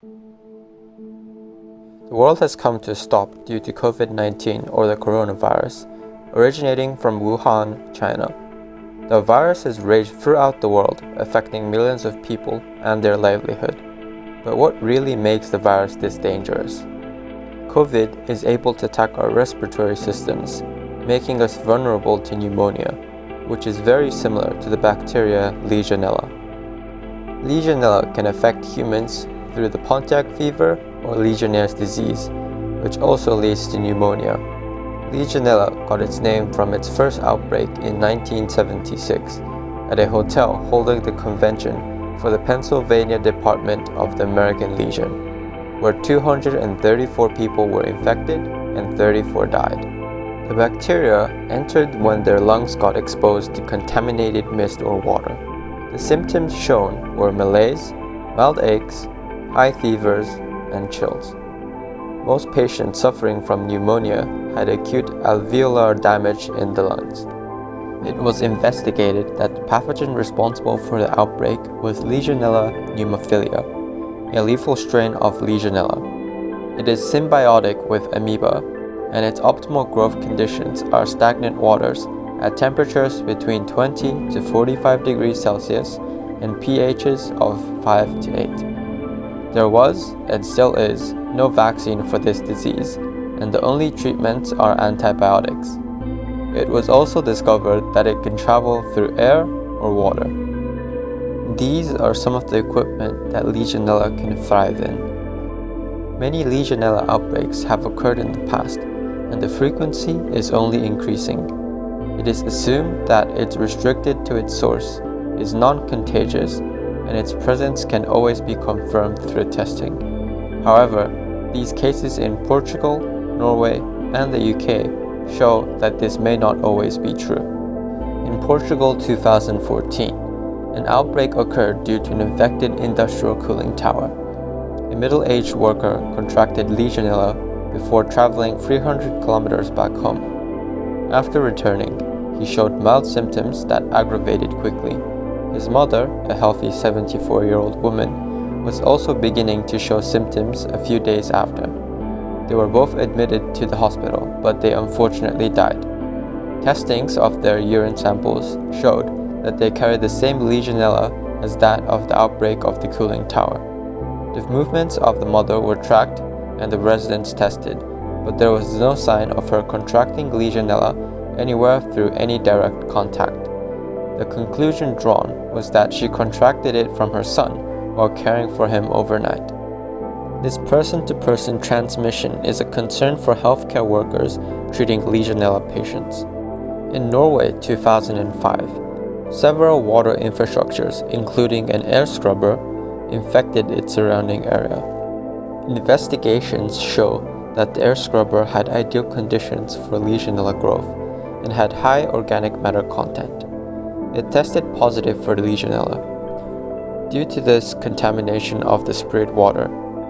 The world has come to a stop due to COVID-19 or the coronavirus, originating from Wuhan, China. The virus has raged throughout the world, affecting millions of people and their livelihood. But what really makes the virus this dangerous? COVID is able to attack our respiratory systems, making us vulnerable to pneumonia, which is very similar to the bacteria Legionella. Legionella can affect humans through the Pontiac fever or Legionnaires disease, which also leads to pneumonia. Legionella got its name from its first outbreak in 1976 at a hotel holding the convention for the Pennsylvania Department of the American Legion, where 234 people were infected and 34 died. The bacteria entered when their lungs got exposed to contaminated mist or water. The symptoms shown were malaise, mild aches, high fevers, and chills. Most patients suffering from pneumonia had acute alveolar damage in the lungs. It was investigated that the pathogen responsible for the outbreak was Legionella pneumophila, a lethal strain of Legionella. It is symbiotic with amoeba, and its optimal growth conditions are stagnant waters at temperatures between 20 to 45 degrees Celsius and pHs of 5 to 8. There was, and still is, no vaccine for this disease, and the only treatments are antibiotics. It was also discovered that it can travel through air or water. These are some of the equipment that Legionella can thrive in. Many Legionella outbreaks have occurred in the past, and the frequency is only increasing. It is assumed that it's restricted to its source, is non-contagious, and its presence can always be confirmed through testing. However, these cases in Portugal, Norway, and the UK show that this may not always be true. In Portugal 2014, an outbreak occurred due to an infected industrial cooling tower. A middle-aged worker contracted Legionella before traveling 300 kilometers back home. After returning, he showed mild symptoms that aggravated quickly. His mother, a healthy 74-year-old woman, was also beginning to show symptoms a few days after. They were both admitted to the hospital, but they unfortunately died. Testings of their urine samples showed that they carried the same Legionella as that of the outbreak of the cooling tower. The movements of the mother were tracked and the residents tested, but there was no sign of her contracting Legionella anywhere through any direct contact. The conclusion drawn was that she contracted it from her son while caring for him overnight. This person-to-person transmission is a concern for healthcare workers treating Legionella patients. In Norway 2005, several water infrastructures, including an air scrubber, infected its surrounding area. Investigations show that the air scrubber had ideal conditions for Legionella growth and had high organic matter content. It tested positive for the Legionella. Due to this contamination of the sprayed water,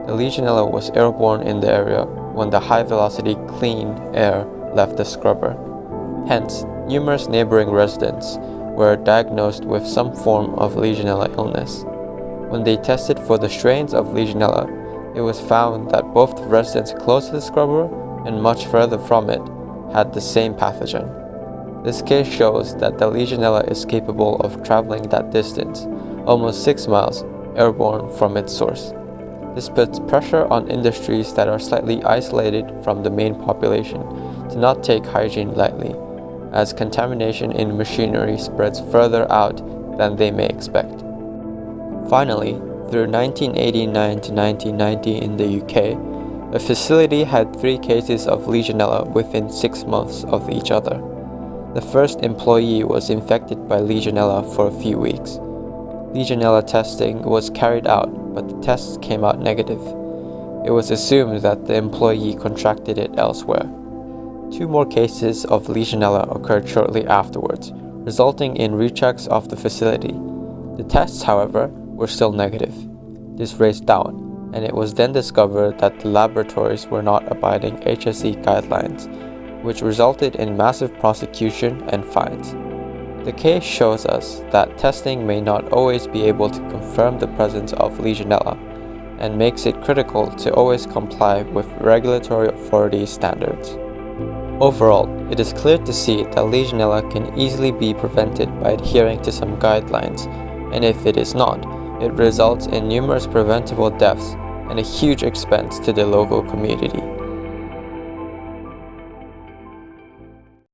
the Legionella was airborne in the area when the high-velocity clean air left the scrubber. Hence, numerous neighboring residents were diagnosed with some form of Legionella illness. When they tested for the strains of Legionella, it was found that both the residents close to the scrubber and much further from it had the same pathogen. This case shows that the Legionella is capable of traveling that distance, almost 6 miles, airborne from its source. This puts pressure on industries that are slightly isolated from the main population to not take hygiene lightly, as contamination in machinery spreads further out than they may expect. Finally, through 1989 to 1990 in the UK, a facility had 3 cases of Legionella within 6 months of each other. The first employee was infected by Legionella for a few weeks. Legionella testing was carried out, but the tests came out negative. It was assumed that the employee contracted it elsewhere. 2 more cases of Legionella occurred shortly afterwards, resulting in rechecks of the facility. The tests, however, were still negative. This raced down, and it was then discovered that the laboratories were not abiding HSE guidelines, which resulted in massive prosecution and fines. The case shows us that testing may not always be able to confirm the presence of Legionella, and makes it critical to always comply with regulatory authority standards. Overall, it is clear to see that Legionella can easily be prevented by adhering to some guidelines, and if it is not, it results in numerous preventable deaths and a huge expense to the local community.